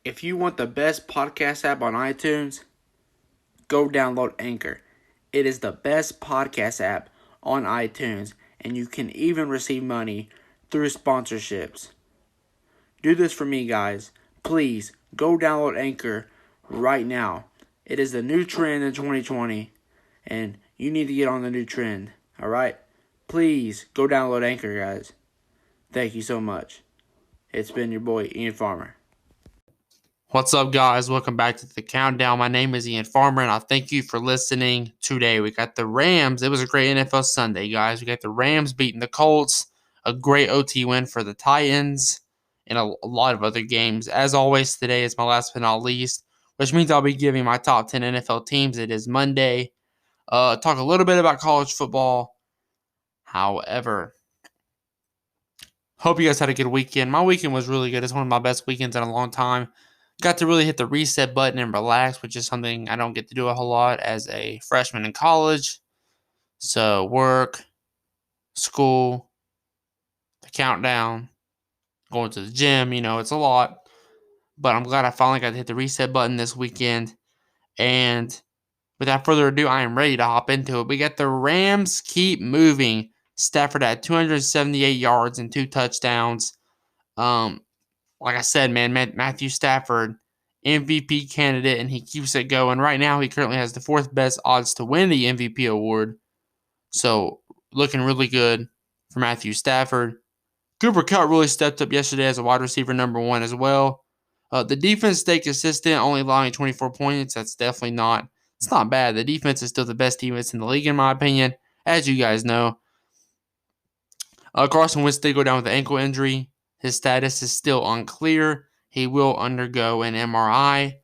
If you want the best podcast app on iTunes, go download Anchor. It is the best podcast app on iTunes, and you can even receive money through sponsorships. Do this for me, guys. Please go download Anchor right now. It is the new trend in 2020, and you need to get on the new trend, alright? Please go download Anchor, guys. Thank you so much. It's been your boy, Ian Farmer. What's up, guys? Welcome back to the Countdown. My name is Ian Farmer, and I thank you for listening today. We got the Rams. It was a great NFL Sunday, guys. We got the Rams beating the Colts, a great OT win for the Titans, and a lot of other games. As always, today is my last but not least, which means I'll be giving my top 10 NFL teams. It is Monday. Talk a little bit about college football. However, hope you guys had a good weekend. My weekend was really good. It's one of my best weekends in a long time. Got to really hit the reset button and relax, which is something I don't get to do a whole lot as a freshman in college. So work, school, the countdown, going to the gym, it's a lot. But I'm glad I finally got to hit the reset button this weekend. And without further ado, I am ready to hop into it. We got the Rams keep moving. Stafford had 278 yards and 2 touchdowns. Like I said, man, Matthew Stafford, MVP candidate, and he keeps it going. Right now, he currently has the 4th best odds to win the MVP award. So, looking really good for Matthew Stafford. Cooper Kupp really stepped up yesterday as a wide receiver number 1 as well. The defense stayed consistent, only allowing 24 points. It's not bad. The defense is still the best defense in the league, in my opinion, as you guys know. Carson Wentz did go down with an ankle injury. His status is still unclear. He will undergo an MRI.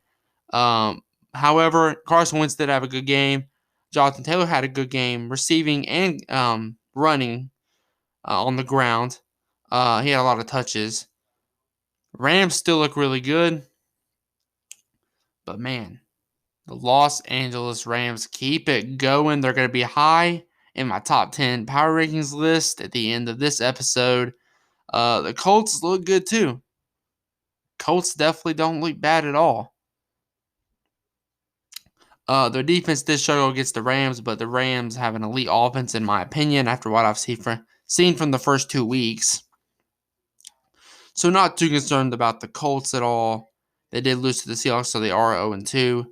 However, Carson Wentz did have a good game. Jonathan Taylor had a good game, receiving and running on the ground. He had a lot of touches. Rams still look really good. But, man, the Los Angeles Rams keep it going. They're going to be high in my top 10 power rankings list at the end of this episode. The Colts look good too. Colts definitely don't look bad at all. Their defense did struggle against the Rams, but the Rams have an elite offense, in my opinion, after what I've seen from the first 2 weeks. So not too concerned about the Colts at all. They did lose to the Seahawks, so they are 0-2.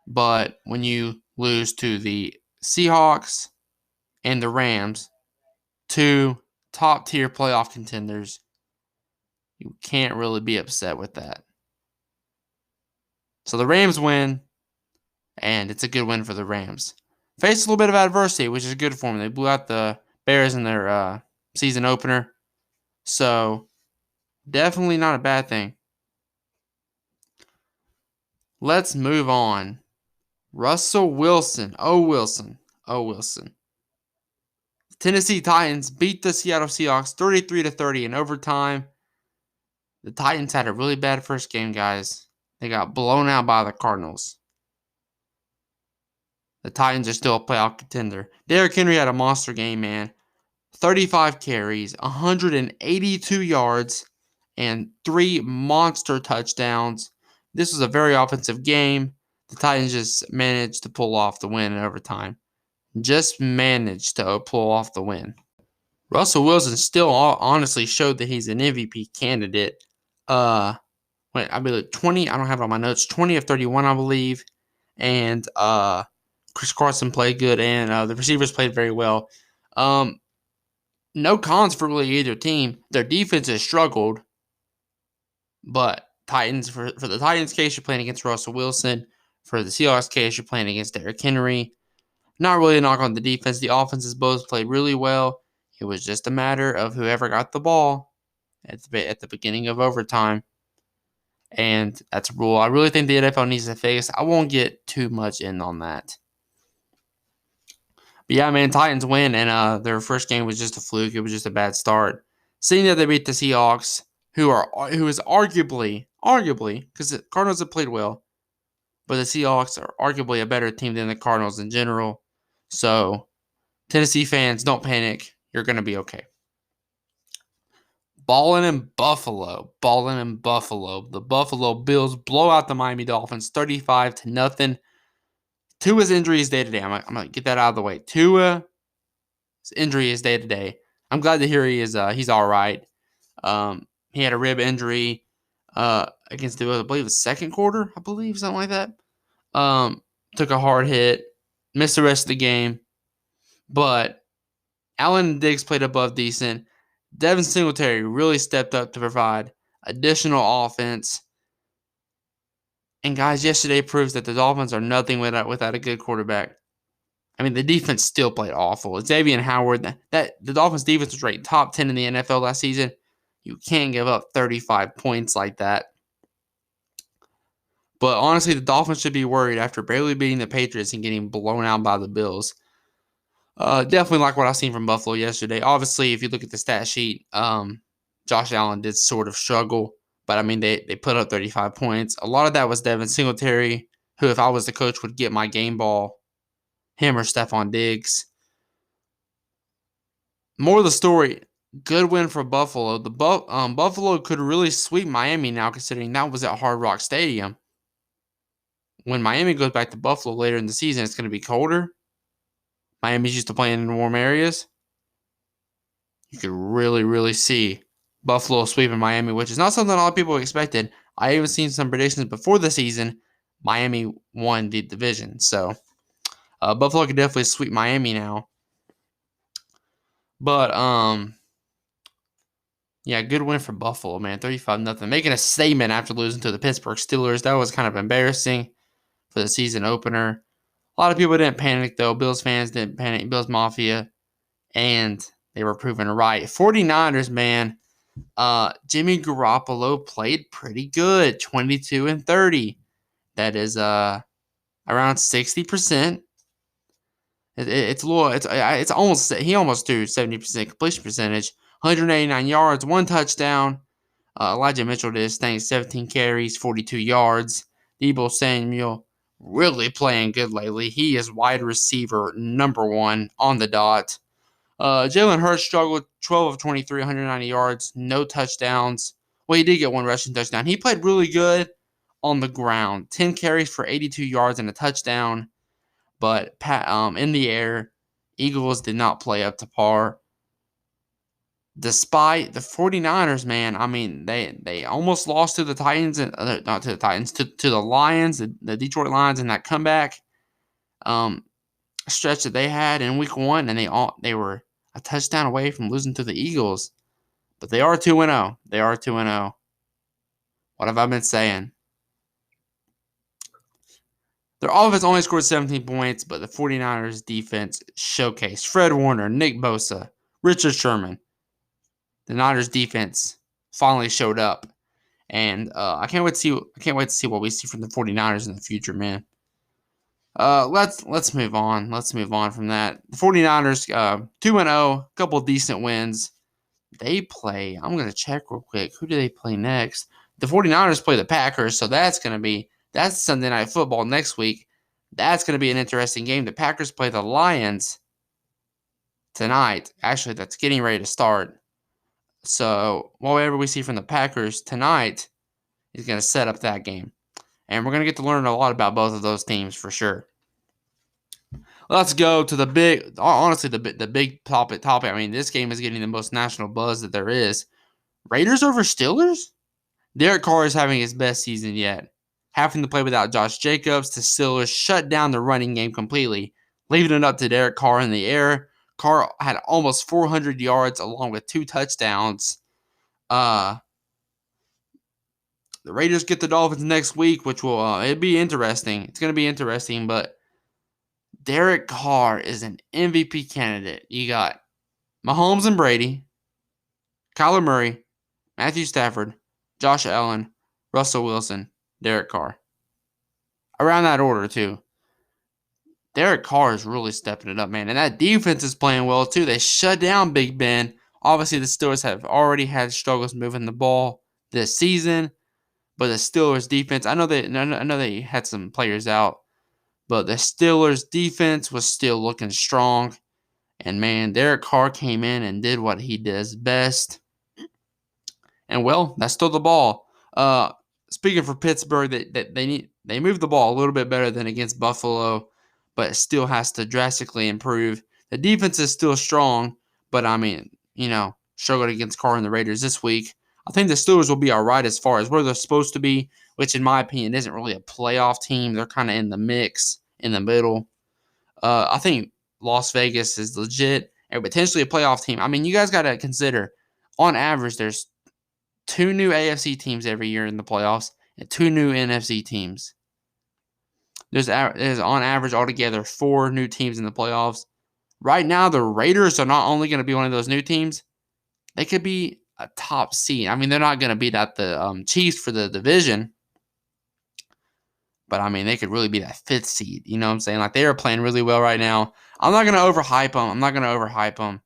But when you lose to the Seahawks and the Rams, 2 top-tier playoff contenders, you can't really be upset with that. So the Rams win, and it's a good win for the Rams. Faced a little bit of adversity, which is good for them. They blew out the Bears in their season opener. So definitely not a bad thing. Let's move on. Russell Wilson. Oh, Wilson. Tennessee Titans beat the Seattle Seahawks 33-30 in overtime. The Titans had a really bad first game, guys. They got blown out by the Cardinals. The Titans are still a playoff contender. Derrick Henry had a monster game, man. 35 carries, 182 yards, and 3 monster touchdowns. This was a very offensive game. The Titans just managed to pull off the win in overtime. Just managed to pull off the win. Russell Wilson still honestly showed that he's an MVP candidate. I believe 20. I don't have it on my notes. 20 of 31, I believe. And Chris Carson played good, and the receivers played very well. No cons for really either team. Their defense has struggled, but Titans for the Titans case, you're playing against Russell Wilson. For the Seahawks case, you're playing against Derrick Henry. Not really a knock on the defense. The offenses both played really well. It was just a matter of whoever got the ball at the beginning of overtime. And that's a rule I really think the NFL needs to fix. I won't get too much in on that. But yeah, man, Titans win, and their first game was just a fluke. It was just a bad start. Seeing that they beat the Seahawks, who is arguably, because the Cardinals have played well, but the Seahawks are arguably a better team than the Cardinals in general. So, Tennessee fans, don't panic. You're going to be okay. balling in Buffalo. The Buffalo Bills blow out the Miami Dolphins 35-0. Tua's injury is day to day. I'm gonna get that out of the way. Tua's injury is day to day. I'm glad to hear he's all right. He had a rib injury against I believe the second quarter, something like that. Took a hard hit, missed the rest of the game, but Allen and Diggs played above decent. Devin Singletary really stepped up to provide additional offense. And guys, yesterday proves that the Dolphins are nothing without a good quarterback. I mean, the defense still played awful. Xavier Howard, the Dolphins defense was ranked top 10 in the NFL last season. You can't give up 35 points like that. But honestly, the Dolphins should be worried after barely beating the Patriots and getting blown out by the Bills. Definitely like what I've seen from Buffalo yesterday. Obviously, if you look at the stat sheet, Josh Allen did sort of struggle. But, I mean, they put up 35 points. A lot of that was Devin Singletary, who, if I was the coach, would get my game ball, him or Stephon Diggs. More of the story, good win for Buffalo. Buffalo could really sweep Miami now, considering that was at Hard Rock Stadium. When Miami goes back to Buffalo later in the season, it's going to be colder. Miami's used to playing in warm areas. You could really, really see Buffalo sweeping Miami, which is not something a lot of people expected. I even seen some predictions before the season. Miami won the division. So, Buffalo could definitely sweep Miami now. But, yeah, good win for Buffalo, man. 35-0. Making a statement after losing to the Pittsburgh Steelers. That was kind of embarrassing for the season opener. A lot of people didn't panic, though. Bills fans didn't panic. Bills Mafia. And they were proven right. 49ers, man. Jimmy Garoppolo played pretty good. 22-30. That is around 60%. It's a little. It's almost. He almost threw 70% completion percentage. 189 yards, 1 touchdown. Elijah Mitchell did his thing. 17 carries, 42 yards. Deebo Samuel really playing good lately. He is wide receiver number 1 on the dot. Jalen Hurts struggled. 12 of 23, 190 yards, no touchdowns. Well, he did get 1 rushing touchdown. He played really good on the ground. 10 carries for 82 yards and a touchdown. But in the air, Eagles did not play up to par. Despite the 49ers, man, I mean, they almost lost to the Titans, and not to the Titans, to the Lions, the Detroit Lions in that comeback stretch that they had in week 1, and they were a touchdown away from losing to the Eagles. But they are 2-0. They are 2-0. What have I been saying? Their offense only scored 17 points, but the 49ers defense showcased Fred Warner, Nick Bosa, Richard Sherman. The Niners defense finally showed up. And I can't wait to see what we see from the 49ers in the future, man. Let's move on. Let's move on from that. The 49ers 2-0, couple decent wins. They play, I'm going to check real quick. Who do they play next? The 49ers play the Packers, so that's Sunday Night Football next week. That's going to be an interesting game. The Packers play the Lions tonight. Actually, that's getting ready to start. So, whatever we see from the Packers tonight is going to set up that game. And we're going to get to learn a lot about both of those teams for sure. Let's go to the big topic. I mean, this game is getting the most national buzz that there is. Raiders over Steelers? Derek Carr is having his best season yet. Having to play without Josh Jacobs, the Steelers shut down the running game completely, leaving it up to Derek Carr in the air. Carr had almost 400 yards along with 2 touchdowns. The Raiders get the Dolphins next week, which will it'll be interesting. It's going to be interesting, but Derek Carr is an MVP candidate. You got Mahomes and Brady, Kyler Murray, Matthew Stafford, Josh Allen, Russell Wilson, Derek Carr. Around that order, too. Derek Carr is really stepping it up, man. And that defense is playing well, too. They shut down Big Ben. Obviously, the Steelers have already had struggles moving the ball this season. But the Steelers' defense, I know they had some players out. But the Steelers' defense was still looking strong. And, man, Derek Carr came in and did what he does best. And well, that's still the ball. Speaking for Pittsburgh, that they move the ball a little bit better than against Buffalo, but it still has to drastically improve. The defense is still strong, but I mean, struggled against Carr and the Raiders this week. I think the Steelers will be all right as far as where they're supposed to be, which in my opinion isn't really a playoff team. They're kind of in the mix, in the middle. I think Las Vegas is legit and potentially a playoff team. I mean, you guys got to consider, on average, there's 2 new AFC teams every year in the playoffs and 2 new NFC teams. There's on average altogether 4 new teams in the playoffs. Right now, the Raiders are not only going to be one of those new teams, they could be a top seed. I mean, they're not going to beat out the Chiefs for the division, but I mean, they could really be that 5th seed. You know what I'm saying? Like, they are playing really well right now. I'm not going to overhype them.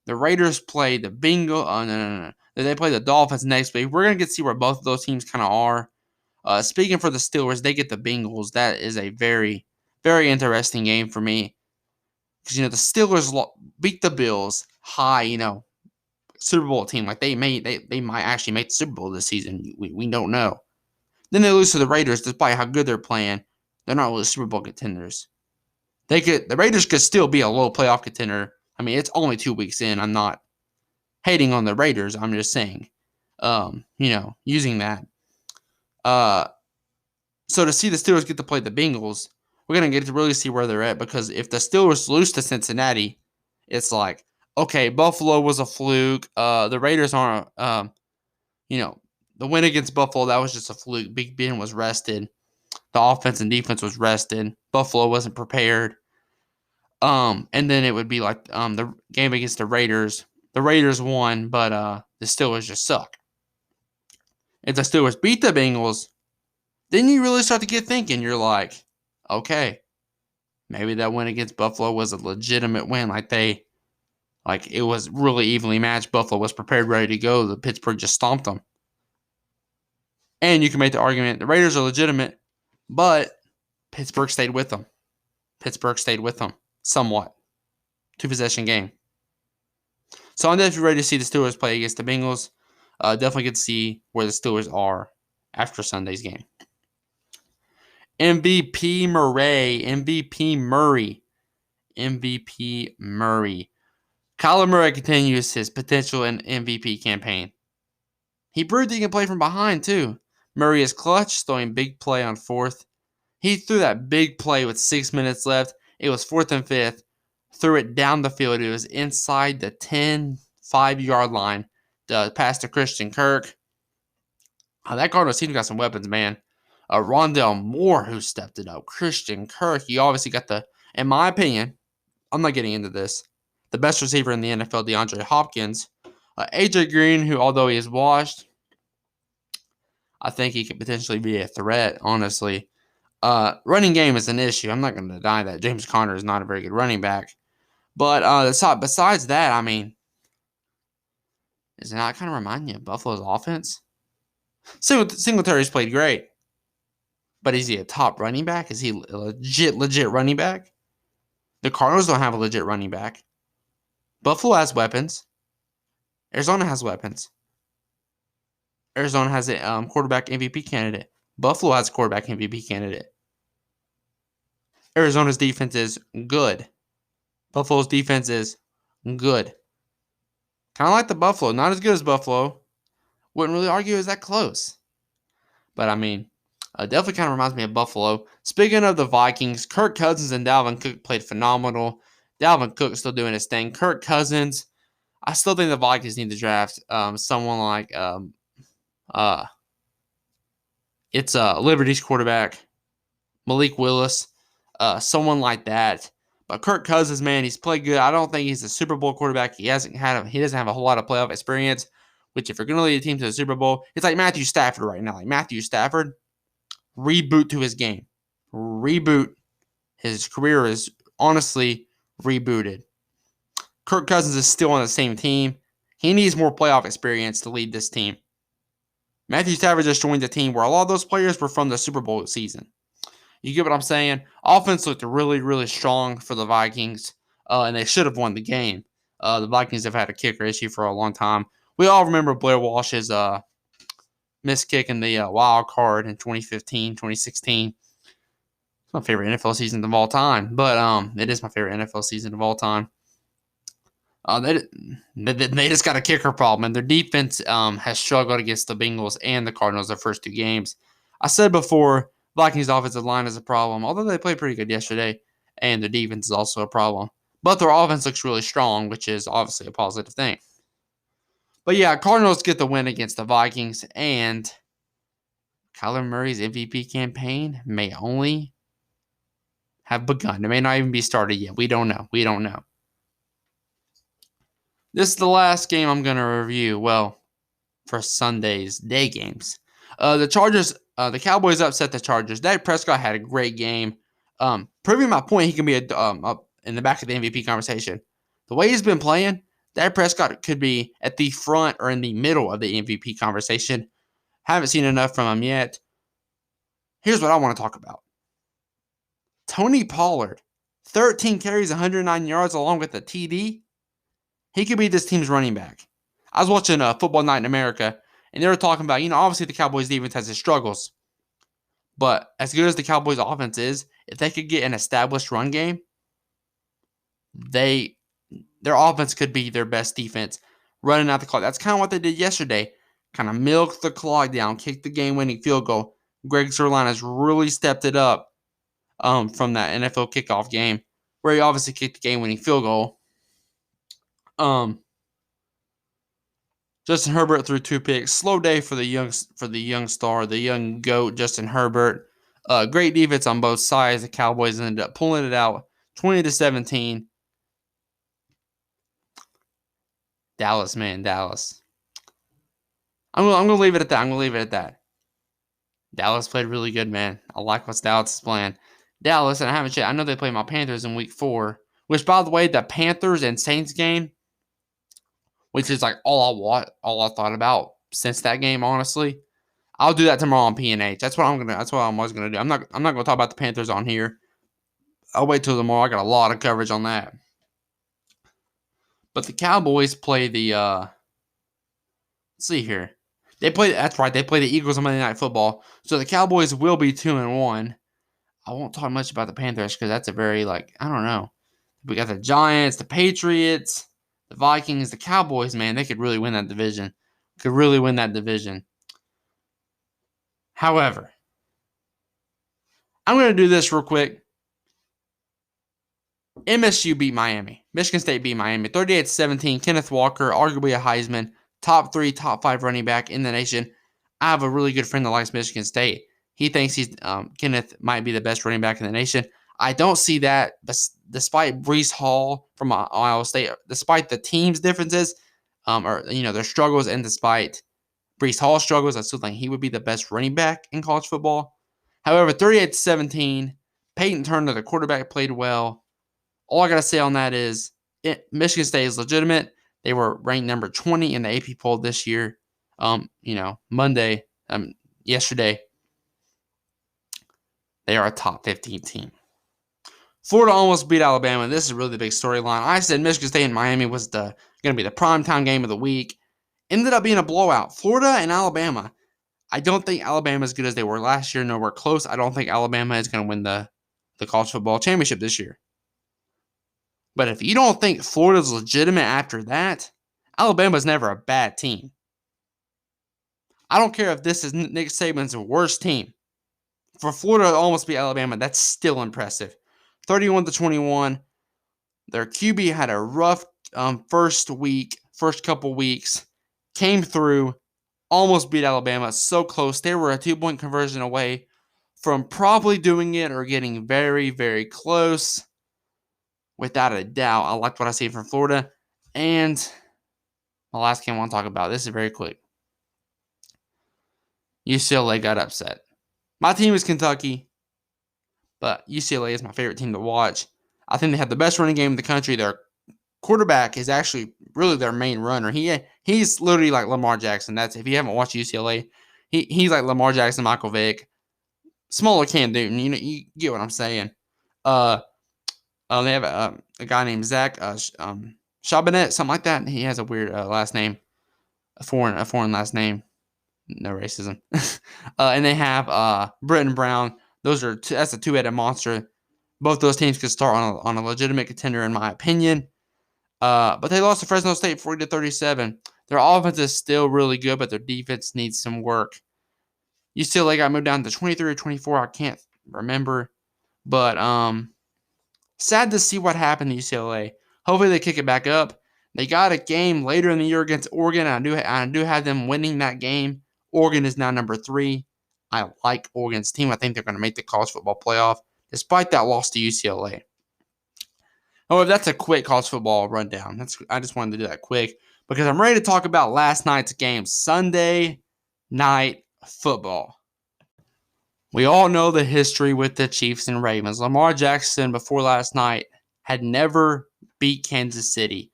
The Raiders play the Bengals. No. They play the Dolphins next week. We're going to get to see where both of those teams kind of are. Speaking for the Steelers, they get the Bengals. That is a very, very interesting game for me. Because, the Steelers beat the Bills high, Super Bowl team. Like, they might actually make the Super Bowl this season. We don't know. Then they lose to the Raiders, despite how good they're playing. They're not really Super Bowl contenders. The Raiders could still be a low playoff contender. I mean, it's only 2 weeks in. I'm not hating on the Raiders. I'm just saying, using that. So to see the Steelers get to play the Bengals, we're going to get to really see where they're at, because if the Steelers lose to Cincinnati, it's like, okay, Buffalo was a fluke. The Raiders aren't, the win against Buffalo, that was just a fluke. Big Ben was rested. The offense and defense was rested. Buffalo wasn't prepared. And then it would be like the game against the Raiders. The Raiders won, but the Steelers just suck. If the Steelers beat the Bengals, then you really start to get thinking. You're like, okay, maybe that win against Buffalo was a legitimate win. Like it was really evenly matched. Buffalo was prepared, ready to go. The Pittsburgh just stomped them. And you can make the argument the Raiders are legitimate, but Pittsburgh stayed with them. Somewhat. 2-possession game. So I'm definitely ready to see the Steelers play against the Bengals. Definitely get to see where the Steelers are after Sunday's game. MVP Murray. Kyler Murray continues his potential in MVP campaign. He proved he can play from behind too. Murray is clutch, throwing big play on 4th. He threw that big play with 6 minutes left. It was 4th and 5th. Threw it down the field. It was inside the 5-yard line. Pass to Christian Kirk. That Cardinals team got some weapons, man. Rondell Moore, who stepped it up. Christian Kirk. You obviously got in my opinion, I'm not getting into this, the best receiver in the NFL, DeAndre Hopkins. AJ Green, who although he is washed, I think he could potentially be a threat, honestly. Running game is an issue. I'm not going to deny that. James Conner is not a very good running back. But besides that, I mean, does it not kind of remind you of Buffalo's offense? Singletary's played great. But is he a top running back? Is he a legit running back? The Cardinals don't have a legit running back. Buffalo has weapons. Arizona has weapons. Arizona has a quarterback MVP candidate. Buffalo has a quarterback MVP candidate. Arizona's defense is good. Buffalo's defense is good. Kind of like the Buffalo. Not as good as Buffalo. Wouldn't really argue it's that close. But, I mean, definitely kind of reminds me of Buffalo. Speaking of the Vikings, Kirk Cousins and Dalvin Cook played phenomenal. Dalvin Cook still doing his thing. Kirk Cousins, I still think the Vikings need to draft someone like it's Liberty's quarterback, Malik Willis, someone like that. But Kirk Cousins, man, he's played good. I don't think he's a Super Bowl quarterback. He doesn't have a whole lot of playoff experience. Which, if you're going to lead a team to the Super Bowl, it's like Matthew Stafford right now. Like Matthew Stafford, reboot to his game. Reboot. His career is honestly rebooted. Kirk Cousins is still on the same team. He needs more playoff experience to lead this team. Matthew Stafford just joined a team where a lot of those players were from the Super Bowl season. You get what I'm saying? Offense looked really, really strong for the Vikings, and they should have won the game. The Vikings have had a kicker issue for a long time. We all remember Blair Walsh's missed kick in the wild card in 2015, 2016. It's my favorite NFL season of all time, but it is my favorite NFL season of all time. They just got a kicker problem, and their defense has struggled against the Bengals and the Cardinals their first two games. I said before, Vikings' offensive line is a problem, although they played pretty good yesterday, and their defense is also a problem. But their offense looks really strong, which is obviously a positive thing. But yeah, Cardinals get the win against the Vikings, and Kyler Murray's MVP campaign may only have begun. It may not even be started yet. We don't know. This is the last game I'm going to review. Well, for Sunday's day games. The Cowboys upset the Chargers. Dak Prescott had a great game. Proving my point, he can be up in the back of the MVP conversation. The way he's been playing, Dak Prescott could be at the front or in the middle of the MVP conversation. Haven't seen enough from him yet. Here's what I want to talk about. Tony Pollard, 13 carries, 109 yards, along with a TD. He could be this team's running back. I was watching Football Night in America, and they were talking about, obviously the Cowboys' defense has its struggles. But as good as the Cowboys' offense is, if they could get an established run game, their offense could be their best defense running out the clock. That's kind of what they did yesterday. Kind of milked the clock down, kicked the game-winning field goal. Greg Zuerlein has really stepped it up from that NFL kickoff game, where he obviously kicked the game-winning field goal. Justin Herbert threw 2 picks. Slow day for the young star, the young GOAT, Justin Herbert. Great defense on both sides. The Cowboys ended up pulling it out 20-17. Dallas. I'm gonna leave it at that. Dallas played really good, man. I like what Dallas is playing. Dallas, and I haven't checked. I know they played my Panthers in week 4, which, by the way, the Panthers and Saints game, which is like all I thought about since that game, honestly. I'll do that tomorrow on PNH. That's what I'm always gonna do. I'm not gonna talk about the Panthers on here. I'll wait till tomorrow. I got a lot of coverage on that. But the Cowboys play the let's see here. They play the Eagles on Monday Night Football. So the Cowboys will be 2-1. I won't talk much about the Panthers because that's a very I don't know. We got the Giants, the Patriots, the Vikings, the Cowboys, man, they could really win that division. However, I'm going to do this real quick. MSU beat Miami. Michigan State beat Miami 38-17. Kenneth Walker, arguably a Heisman, top 3, top 5 running back in the nation. I have a really good friend that likes Michigan State. He thinks Kenneth might be the best running back in the nation. I don't see that, despite Breece Hall from Ohio State, despite the team's differences, their struggles, and despite Breece Hall's struggles, I still think he would be the best running back in college football. However, 38-17, Peyton Turner, the quarterback, played well. All I got to say on that is Michigan State is legitimate. They were ranked number 20 in the AP poll this year. Yesterday. They are a top 15 team. Florida almost beat Alabama. This is really the big storyline. I said Michigan State and Miami was going to be the primetime game of the week. Ended up being a blowout. Florida and Alabama. I don't think Alabama is as good as they were last year. Nowhere close. I don't think Alabama is going to win the college football championship this year. But if you don't think Florida's legitimate after that, Alabama's never a bad team. I don't care if this is Nick Saban's worst team. For Florida to almost beat Alabama, that's still impressive. 31-21. Their QB had a rough first couple weeks. Came through, almost beat Alabama. So close. They were a 2-point conversion away from probably doing it or getting very, very close. Without a doubt, I like what I see from Florida. And my last game I want to talk about. This is very quick. UCLA got upset. My team is Kentucky, but UCLA is my favorite team to watch. I think they have the best running game in the country. Their quarterback is actually really their main runner. He's literally like Lamar Jackson. That's if you haven't watched UCLA, he's like Lamar Jackson, Michael Vick, smaller Cam Newton. You get what I'm saying. They have a guy named Zach Chabanet, something like that. He has a weird last name. a foreign last name. No racism. And they have Britton Brown. That's a two-headed monster. Both those teams could start on a legitimate contender, in my opinion. But they lost to Fresno State 40-37. Their offense is still really good, but their defense needs some work. UCLA got moved down to 23 or 24. I can't remember. But sad to see what happened to UCLA. Hopefully they kick it back up. They got a game later in the year against Oregon. I do have them winning that game. Oregon is now number 3. I like Oregon's team. I think they're going to make the college football playoff, despite that loss to UCLA. However, that's a quick college football rundown. I just wanted to do that quick because I'm ready to talk about last night's game, Sunday Night Football. We all know the history with the Chiefs and Ravens. Lamar Jackson, before last night, had never beat Kansas City.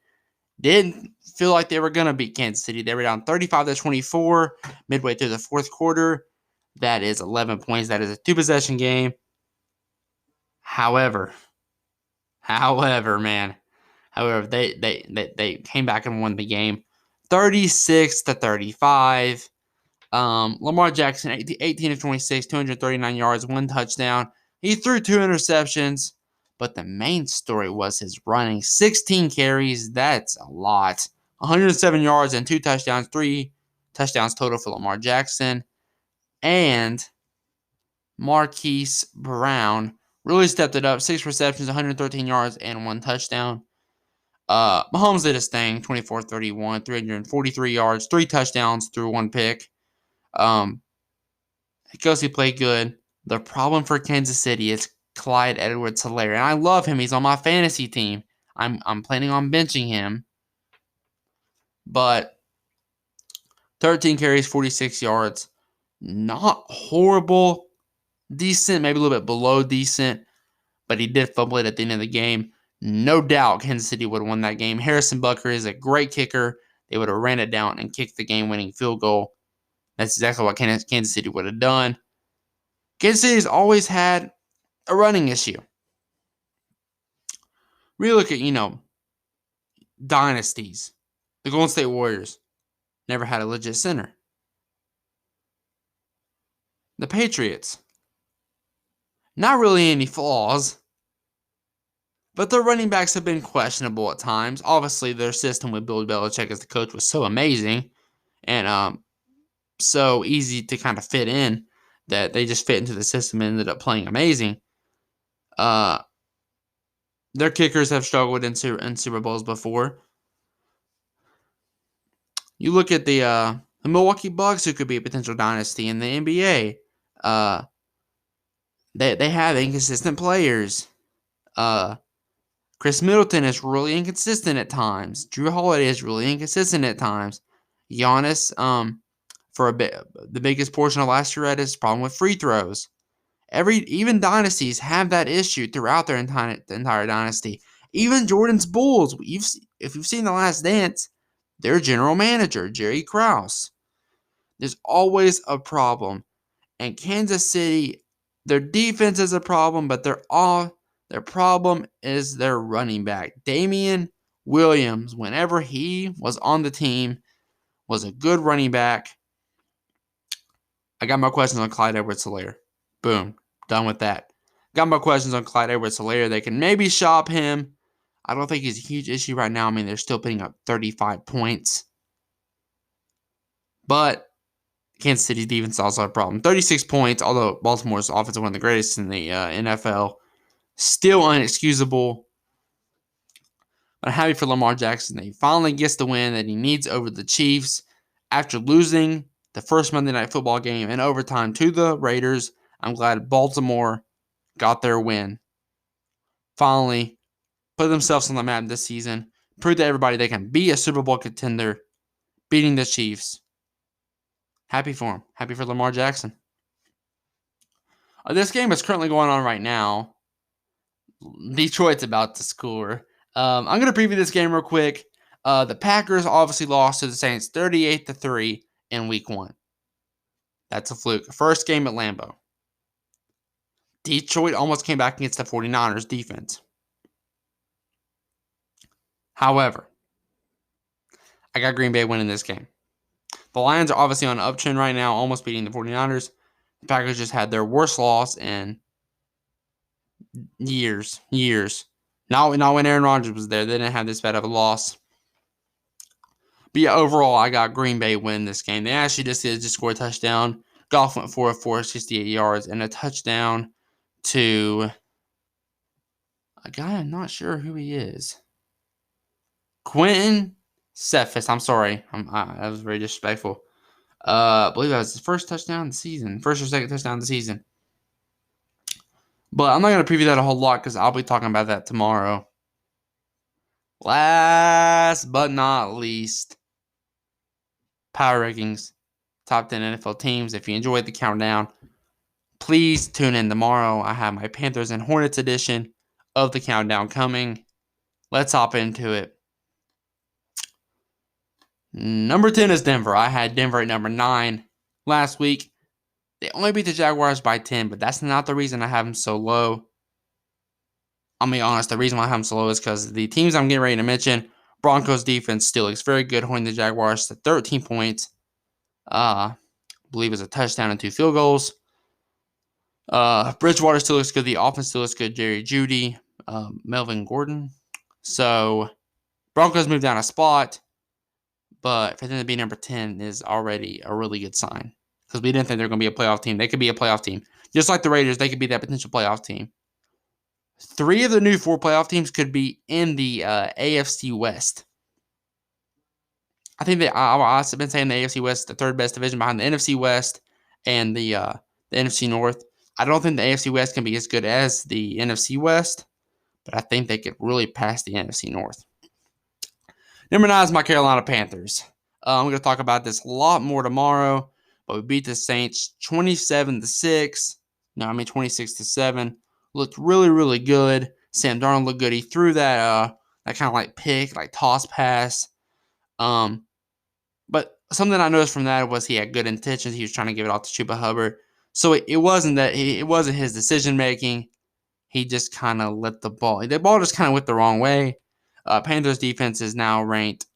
Didn't feel like they were going to beat Kansas City. They were down 35-24 midway through the fourth quarter. That is 11 points. That is a 2-possession game. However, they came back and won the game 36-35. Lamar Jackson, 18 of 26, 239 yards, 1 touchdown. He threw 2 interceptions, but the main story was his running. 16 carries, that's a lot. 107 yards and 2 touchdowns, 3 touchdowns total for Lamar Jackson. And Marquise Brown really stepped it up. 6 receptions, 113 yards, and 1 touchdown. Mahomes did his thing, 24-31, 343 yards, 3 touchdowns through 1 pick. Kelsey played good. The problem for Kansas City is Clyde Edwards-Helaire. And I love him. He's on my fantasy team. I'm planning on benching him. But 13 carries, 46 yards. Not horrible. Decent, maybe a little bit below decent. But he did fumble it at the end of the game. No doubt Kansas City would have won that game. Harrison Butker is a great kicker. They would have ran it down and kicked the game-winning field goal. That's exactly what Kansas City would have done. Kansas City's always had a running issue. We look at, dynasties. The Golden State Warriors never had a legit center. The Patriots, not really any flaws, but their running backs have been questionable at times. Obviously, their system with Bill Belichick as the coach was so amazing and so easy to kind of fit in that they just fit into the system and ended up playing amazing. Their kickers have struggled in Super Bowls before. You look at the Milwaukee Bucks, who could be a potential dynasty in the NBA. They have inconsistent players. Chris Middleton is really inconsistent at times. Drew Holiday is really inconsistent at times. Giannis, for the biggest portion of last year, had his problem with free throws. Even dynasties have that issue throughout their entire dynasty. Even Jordan's Bulls, if you've seen The Last Dance, their general manager, Jerry Krause. There's always a problem. And Kansas City, their defense is a problem, but their problem is their running back. Damian Williams, whenever he was on the team, was a good running back. I got my questions on Clyde Edwards-Helaire. Boom. Done with that. Got my questions on Clyde Edwards-Helaire. They can maybe shop him. I don't think he's a huge issue right now. I mean, they're still putting up 35 points. But Kansas City's defense is also a problem. 36 points, although Baltimore's offense is one of the greatest in the NFL. Still unexcusable. But I'm happy for Lamar Jackson that he finally gets the win that he needs over the Chiefs after losing the first Monday Night Football game in overtime to the Raiders. I'm glad Baltimore got their win. Finally put themselves on the map this season. Prove to everybody they can be a Super Bowl contender, beating the Chiefs. Happy for him. Happy for Lamar Jackson. This game is currently going on right now. Detroit's about to score. I'm going to preview this game real quick. The Packers obviously lost to the Saints 38-3 in Week 1. That's a fluke. First game at Lambeau. Detroit almost came back against the 49ers defense. However, I got Green Bay winning this game. The Lions are obviously on an uptrend right now, almost beating the 49ers. The Packers just had their worst loss in years. Not when Aaron Rodgers was there. They didn't have this bad of a loss. But yeah, overall, I got Green Bay win this game. They actually just scored a touchdown. Goff went 4 of 4, 68 yards, and a touchdown to a guy I'm not sure who he is. Quentin Cephas. I'm sorry. That was very disrespectful. I believe that was his first touchdown of the season. First or second touchdown of the season. But I'm not going to preview that a whole lot because I'll be talking about that tomorrow. Last but not least, power rankings. Top 10 NFL teams. If you enjoyed the countdown, please tune in tomorrow. I have my Panthers and Hornets edition of the countdown coming. Let's hop into it. Number 10 is Denver. I had Denver at number 9 last week. They only beat the Jaguars by 10, but that's not the reason I have them so low. I'll be honest, the reason why I have them so low is because the teams I'm getting ready to mention, Broncos defense still looks very good, holding the Jaguars to 13 points. I believe it's a touchdown and 2 field goals. Bridgewater still looks good. The offense still looks good. Jerry Jeudy, Melvin Gordon. So, Broncos moved down a spot, but for them to be number 10 is already a really good sign because we didn't think they were going to be a playoff team. They could be a playoff team. Just like the Raiders, they could be that potential playoff team. 3 of the new 4 playoff teams could be in the AFC West. I think I've been saying the AFC West is the third best division behind the NFC West and the NFC North. I don't think the AFC West can be as good as the NFC West, but I think they could really pass the NFC North. Number 9 is my Carolina Panthers. I'm going to talk about this a lot more tomorrow, but we beat the Saints 27-6. 26-7. Looked really, really good. Sam Darnold looked good. He threw that kind of like pick, like toss pass. But something I noticed from that was he had good intentions. He was trying to give it off to Chuba Hubbard. So it wasn't that it wasn't his decision making. He just kind of let the ball just kind of went the wrong way. Panthers defense is now ranked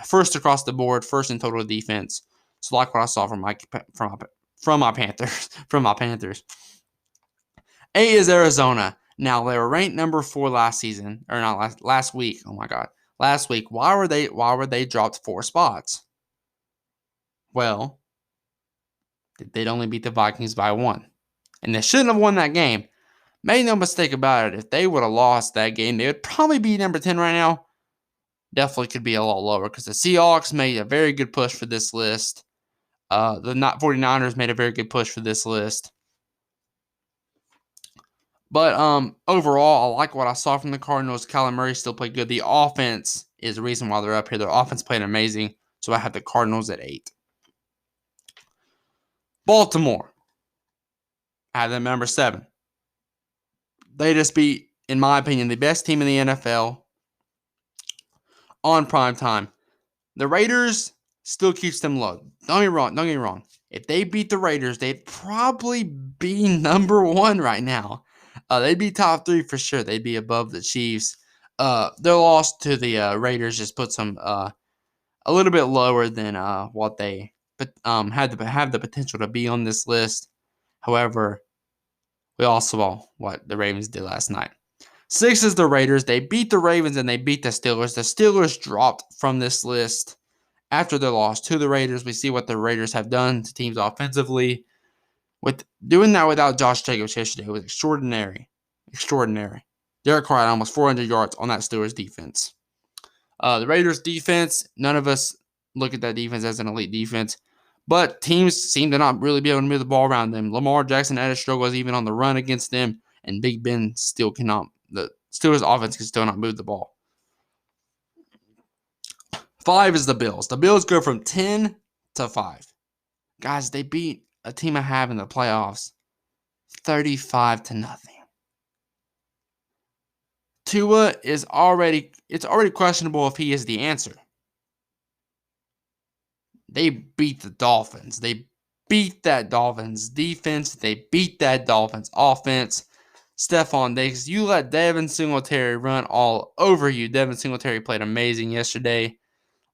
first across the board, first in total defense. So like what I saw from my Panthers, from my Panthers. 8 is Arizona. Now they were ranked number 4 last season, or not last week. Oh my God, last week. Why were they dropped 4 spots? Well, they'd only beat the Vikings by 1, and they shouldn't have won that game. Make no mistake about it. If they would have lost that game, they would probably be number 10 right now. Definitely could be a lot lower because the Seahawks made a very good push for this list. The 49ers made a very good push for this list. But overall, I like what I saw from the Cardinals. Kyler Murray still played good. The offense is the reason why they're up here. Their offense played amazing. So I have the Cardinals at 8. Baltimore. I have them number 7. They just beat, in my opinion, the best team in the NFL on prime time. The Raiders still keeps them low. Don't get me wrong. If they beat the Raiders, they'd probably be number 1 right now. They'd be top 3 for sure. They'd be above the Chiefs. Their loss to the Raiders just puts them a little bit lower than what they have the potential to be on this list. However, we all saw what the Ravens did last night. 6 is the Raiders. They beat the Ravens and they beat the Steelers. The Steelers dropped from this list after their loss to the Raiders. We see what the Raiders have done to teams offensively. With doing that without Josh Jacobs yesterday was extraordinary. Derek Carr had almost 400 yards on that Steelers defense. The Raiders defense, none of us look at that defense as an elite defense. But teams seem to not really be able to move the ball around them. Lamar Jackson had his struggles even on the run against them, and Big Ben still cannot. The Steelers' offense can still not move the ball. 5 is the Bills. The Bills go from 10 to 5. Guys, they beat a team I have in the playoffs 35-0. Tua is already questionable if he is the answer. They beat the Dolphins. They beat that Dolphins defense. They beat that Dolphins offense. Stephon Diggs, you let Devin Singletary run all over you. Devin Singletary played amazing yesterday.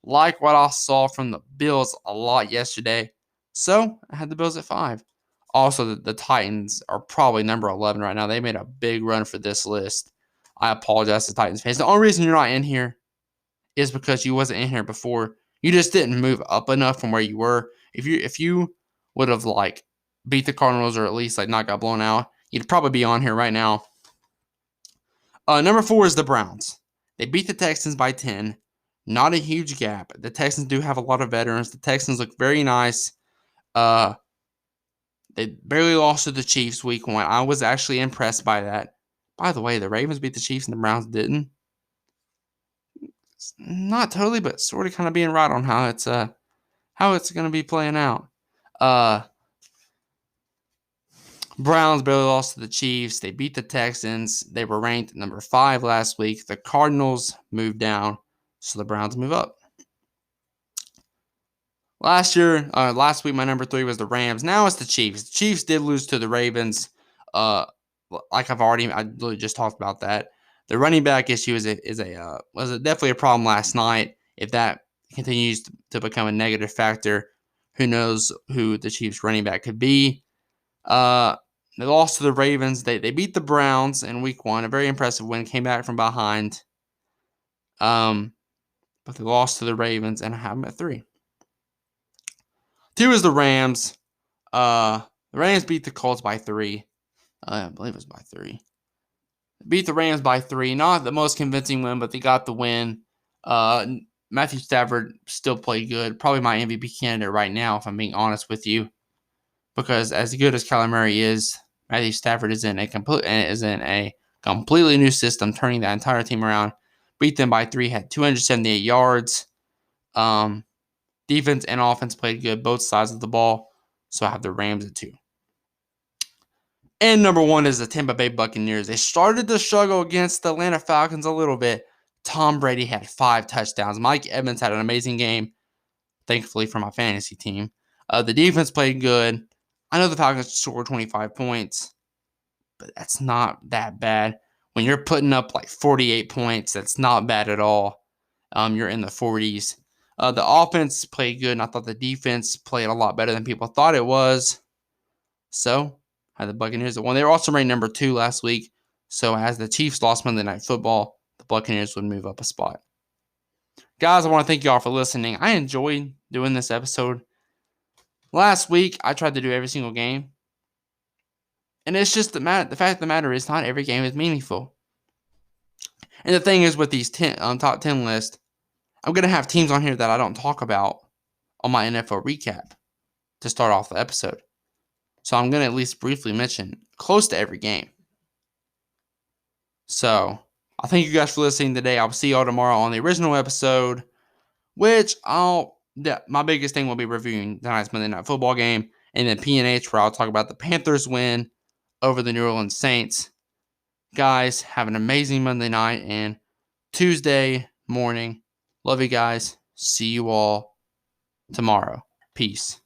Like what I saw from the Bills a lot yesterday. So I had the Bills at 5. Also, the Titans are probably number 11 right now. They made a big run for this list. I apologize to Titans fans. The only reason you're not in here is because you wasn't in here before. You just didn't move up enough from where you were. If you would have like beat the Cardinals or at least like not got blown out, you'd probably be on here right now. Number 4 is the Browns. They beat the Texans by 10. Not a huge gap. The Texans do have a lot of veterans. The Texans look very nice. They barely lost to the Chiefs week 1. I was actually impressed by that. By the way, the Ravens beat the Chiefs and the Browns didn't. Not totally, but sort of kind of being right on how it's going to be playing out. Browns barely lost to the Chiefs. They beat the Texans. They were ranked number 5 last week. The Cardinals moved down, so the Browns move up. Last week, my number 3 was the Rams. Now it's the Chiefs. The Chiefs did lose to the Ravens. I literally just talked about that. The running back issue was definitely a problem last night. If that continues to become a negative factor, who knows who the Chiefs running back could be. They lost to the Ravens. They beat the Browns in week 1. A very impressive win. Came back from behind. But they lost to the Ravens, and I have them at 3. 2 is the Rams. The Rams beat the Colts by 3. I believe it was by 3. Beat the Rams by 3. Not the most convincing win, but they got the win. Matthew Stafford still played good. Probably my MVP candidate right now, if I'm being honest with you. Because as good as Kyler Murray is, Matthew Stafford is in a completely new system, turning that entire team around. Beat them by 3, had 278 yards. Defense and offense played good, both sides of the ball. So I have the Rams at 2. And number 1 is the Tampa Bay Buccaneers. They started to struggle against the Atlanta Falcons a little bit. Tom Brady had 5 touchdowns. Mike Evans had an amazing game, thankfully for my fantasy team. The defense played good. I know the Falcons scored 25 points, but that's not that bad. When you're putting up like 48 points, that's not bad at all. You're in the 40s. The offense played good, and I thought the defense played a lot better than people thought it was. So, I had the Buccaneers at 1. They were also ranked number 2 last week. So, as the Chiefs lost Monday Night Football, the Buccaneers would move up a spot. Guys, I want to thank you all for listening. I enjoyed doing this episode. Last week, I tried to do every single game. And it's just the fact of the matter is not every game is meaningful. And the thing is with these top 10 lists, I'm going to have teams on here that I don't talk about on my NFL recap to start off the episode. So I'm going to at least briefly mention close to every game. So I thank you guys for listening today. I'll see y'all tomorrow on the original episode, which my biggest thing will be reviewing tonight's Monday Night Football game, and then P&H, where I'll talk about the Panthers win over the New Orleans Saints. Guys, have an amazing Monday night and Tuesday morning. Love you guys. See you all tomorrow. Peace.